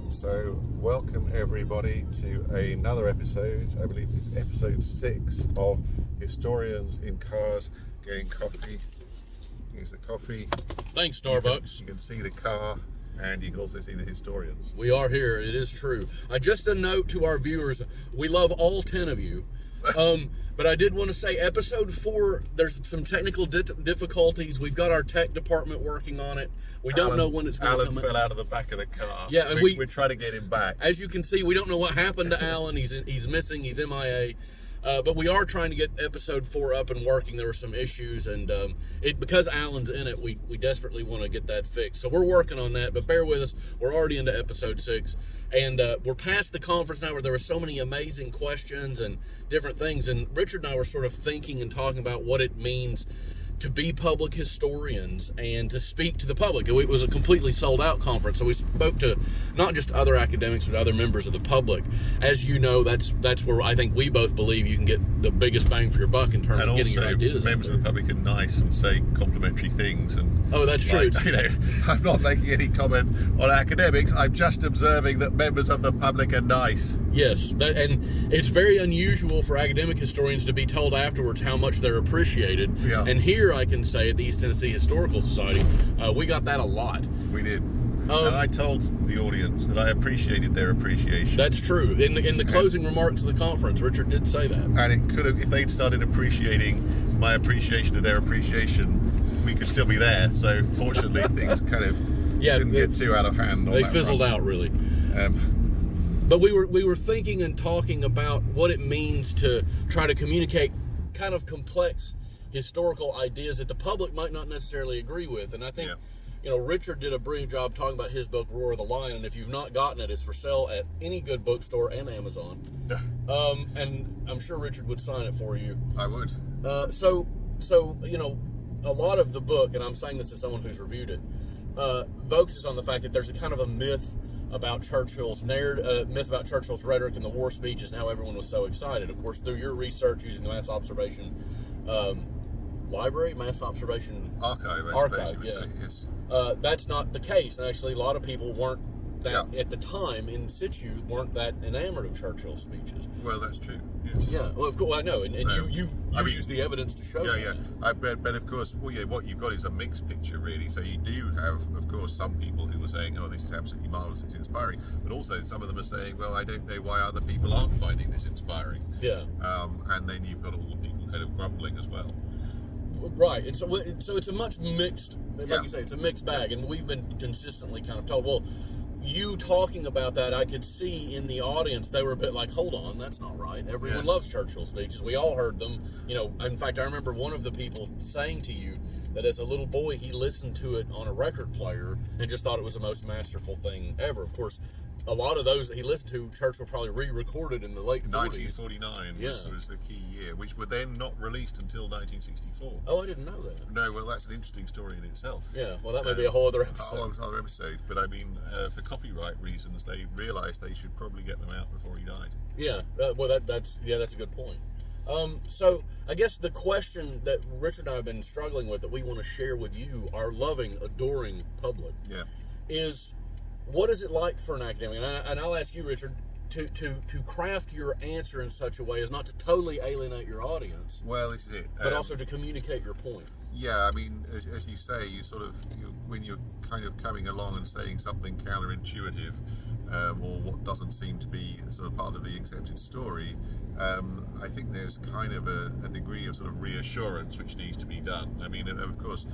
So welcome everybody to another episode. I believe it's episode 6 of Historians in Cars Getting Coffee. Here's the coffee. Thanks, Starbucks. You can see the car and you can also see the historians. We are here. It is true. Just a note to our viewers. We love all 10 of you. But I did want to say episode 4, there's some technical difficulties. We've got our tech department working on it. We don't know when it's going to come Alan fell out of the back of the car. Yeah, and we're trying to get him back. As you can see, we don't know what happened to Alan. He's missing. He's MIA. But we are trying to get episode 4 up and working. There were some issues, and because Alan's in it, we desperately want to get that fixed. So we're working on that, but bear with us. We're already into episode 6, and we're past the conference now where there were so many amazing questions and different things, and Richard and I were sort of thinking and talking about what it means to be public historians and to speak to the public. It was a completely sold out conference, so we spoke to not just other academics but other members of the public. As you know, that's where I think we both believe you can get the biggest bang for your buck in terms of getting your ideas. And also, members of the public are nice and say complimentary things. And that's true. I'm not making any comment on academics. I'm just observing that members of the public are nice. Yes, and it's very unusual for academic historians to be told afterwards how much they're appreciated. Yeah. And here I can say at the East Tennessee Historical Society, we got that a lot. We did. And I told the audience that I appreciated their appreciation. That's true. In the closing remarks of the conference, Richard did say that. And it could have, if they'd started appreciating my appreciation of their appreciation, we could still be there. So fortunately, things kind of didn't get too out of hand. They fizzled out, really. But we were thinking and talking about what it means to try to communicate kind of complex historical ideas that the public might not necessarily agree with. And I think, Richard did a brilliant job talking about his book, Roar of the Lion. And if you've not gotten it, it's for sale at any good bookstore and Amazon. And I'm sure Richard would sign it for you. I would. So a lot of the book, and I'm saying this as someone who's reviewed it, focuses on the fact that there's a kind of a myth about Churchill's myth about Churchill's rhetoric in the war speeches and how everyone was so excited. Of course, through your research using the mass observation mass observation archive, yes. That's not the case, and actually, a lot of people weren't at the time in situ weren't that enamored of Churchill's speeches. Well, that's true. Yes. Yeah. Well, of course, I know, and you use the evidence to show. Yeah. But of course, what you've got is a mixed picture, really. So you do have, of course, some people who are saying, "Oh, this is absolutely marvelous, it's inspiring," but also some of them are saying, "Well, I don't know why other people aren't finding this inspiring." Yeah. And then you've got all the people kind of grumbling as well. Right, and so it's a much mixed, like you say, it's a mixed bag, and we've been consistently kind of told, well, you talking about that, I could see in the audience, they were a bit like, hold on, that's not right. Everyone loves Churchill speeches. We all heard them. In fact, I remember one of the people saying to you that as a little boy, he listened to it on a record player and just thought it was the most masterful thing ever. Of course, a lot of those that he listened to, Churchill probably re-recorded in the late 40s. 1949 was the key year, which were then not released until 1964. Oh, I didn't know that. No, well, that's an interesting story in itself. Yeah, well, that may be a whole other episode. A whole other episode, but I mean, for copyright reasons, they realised they should probably get them out before he died. Yeah, well, that's a good point. So I guess the question that Richard and I have been struggling with that we want to share with you, our loving, adoring public, is what is it like for an academic? And I'll ask you, Richard, to craft your answer in such a way as not to totally alienate your audience. Well, this is it. But also to communicate your point. Yeah, I mean, as you say, when you're kind of coming along and saying something counterintuitive, or what doesn't seem to be sort of part of the accepted story, I think there's kind of a degree of sort of reassurance which needs to be done. I mean, and of course,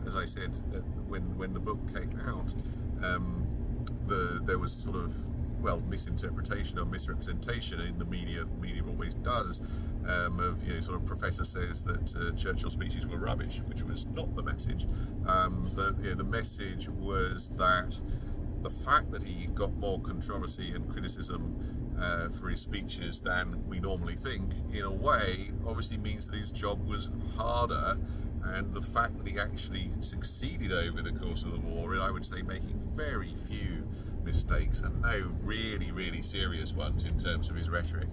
as I said, when the book came out, there was sort of misinterpretation or misrepresentation in the media always does, of sort of professor says that Churchill's speeches were rubbish, which was not the message. The message was that the fact that he got more controversy and criticism for his speeches than we normally think, in a way, obviously means that his job was harder, and the fact that he actually succeeded over the course of the war, I would say, making very few mistakes and no really serious ones in terms of his rhetoric.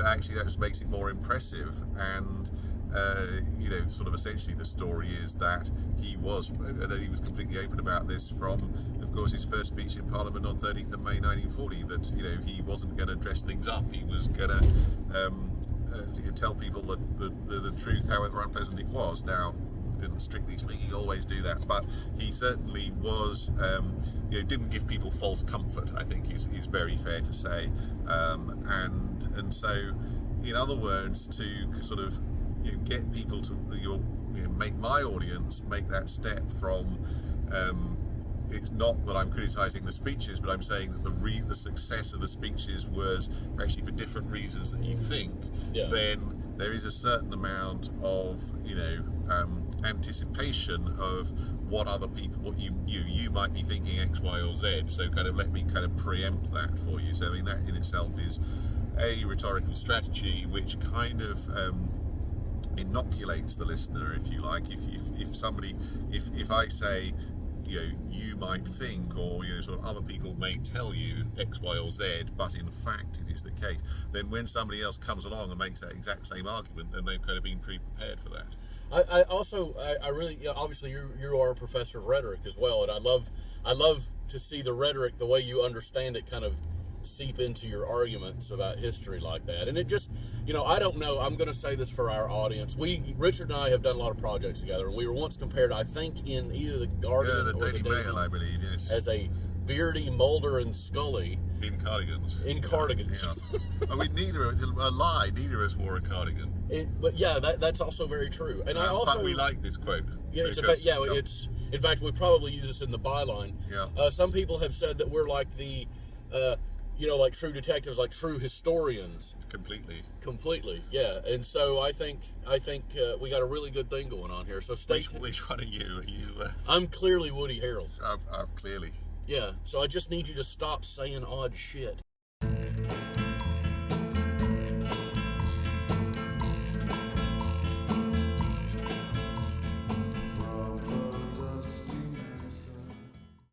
Actually that just makes it more impressive. And sort of essentially the story is that he was completely open about this from, of course, his first speech in Parliament on 13th of May 1940, that he wasn't going to dress things up. He was going to tell people the truth, however unpleasant it was. Now, didn't strictly speaking always do that, but he certainly was, didn't give people false comfort, I think is very fair to say. And so, in other words, to sort of get people to make my audience make that step from it's not that I'm criticizing the speeches, but I'm saying that the success of the speeches was actually for different reasons than you think. Yeah. Then there is a certain amount of anticipation of what other people, what you might be thinking X, Y, or Z. So kind of let me kind of preempt that for you. So I mean, that in itself is a rhetorical strategy which kind of inoculates the listener, if you like. If I say, you might think, or sort of other people may tell you X, Y, or Z, but in fact it is the case, then when somebody else comes along and makes that exact same argument, then they've kind of been pre-prepared for that. I really, obviously you are a professor of rhetoric as well, and I love to see the rhetoric, the way you understand it, kind of seep into your arguments about history like that. And it just, I don't know, I'm going to say this for our audience. Richard and I have done a lot of projects together, and we were once compared, I think, in either the Guardian the or Daily the Mail, I believe, yes, as a Beardy, Mulder, and Scully in cardigans. Yeah. I mean, neither of us wore a cardigan. But yeah, that's also very true. And but we like this quote. Yeah, it's in fact, we probably use this in the byline. Yeah. Some people have said that we're like the like true detectives, like true historians. Completely, yeah. And so I think we got a really good thing going on here. So stay tuned. Which one are you? Are you? I'm clearly Woody Harrelson. I've clearly. Yeah. So I just need you to stop saying odd shit.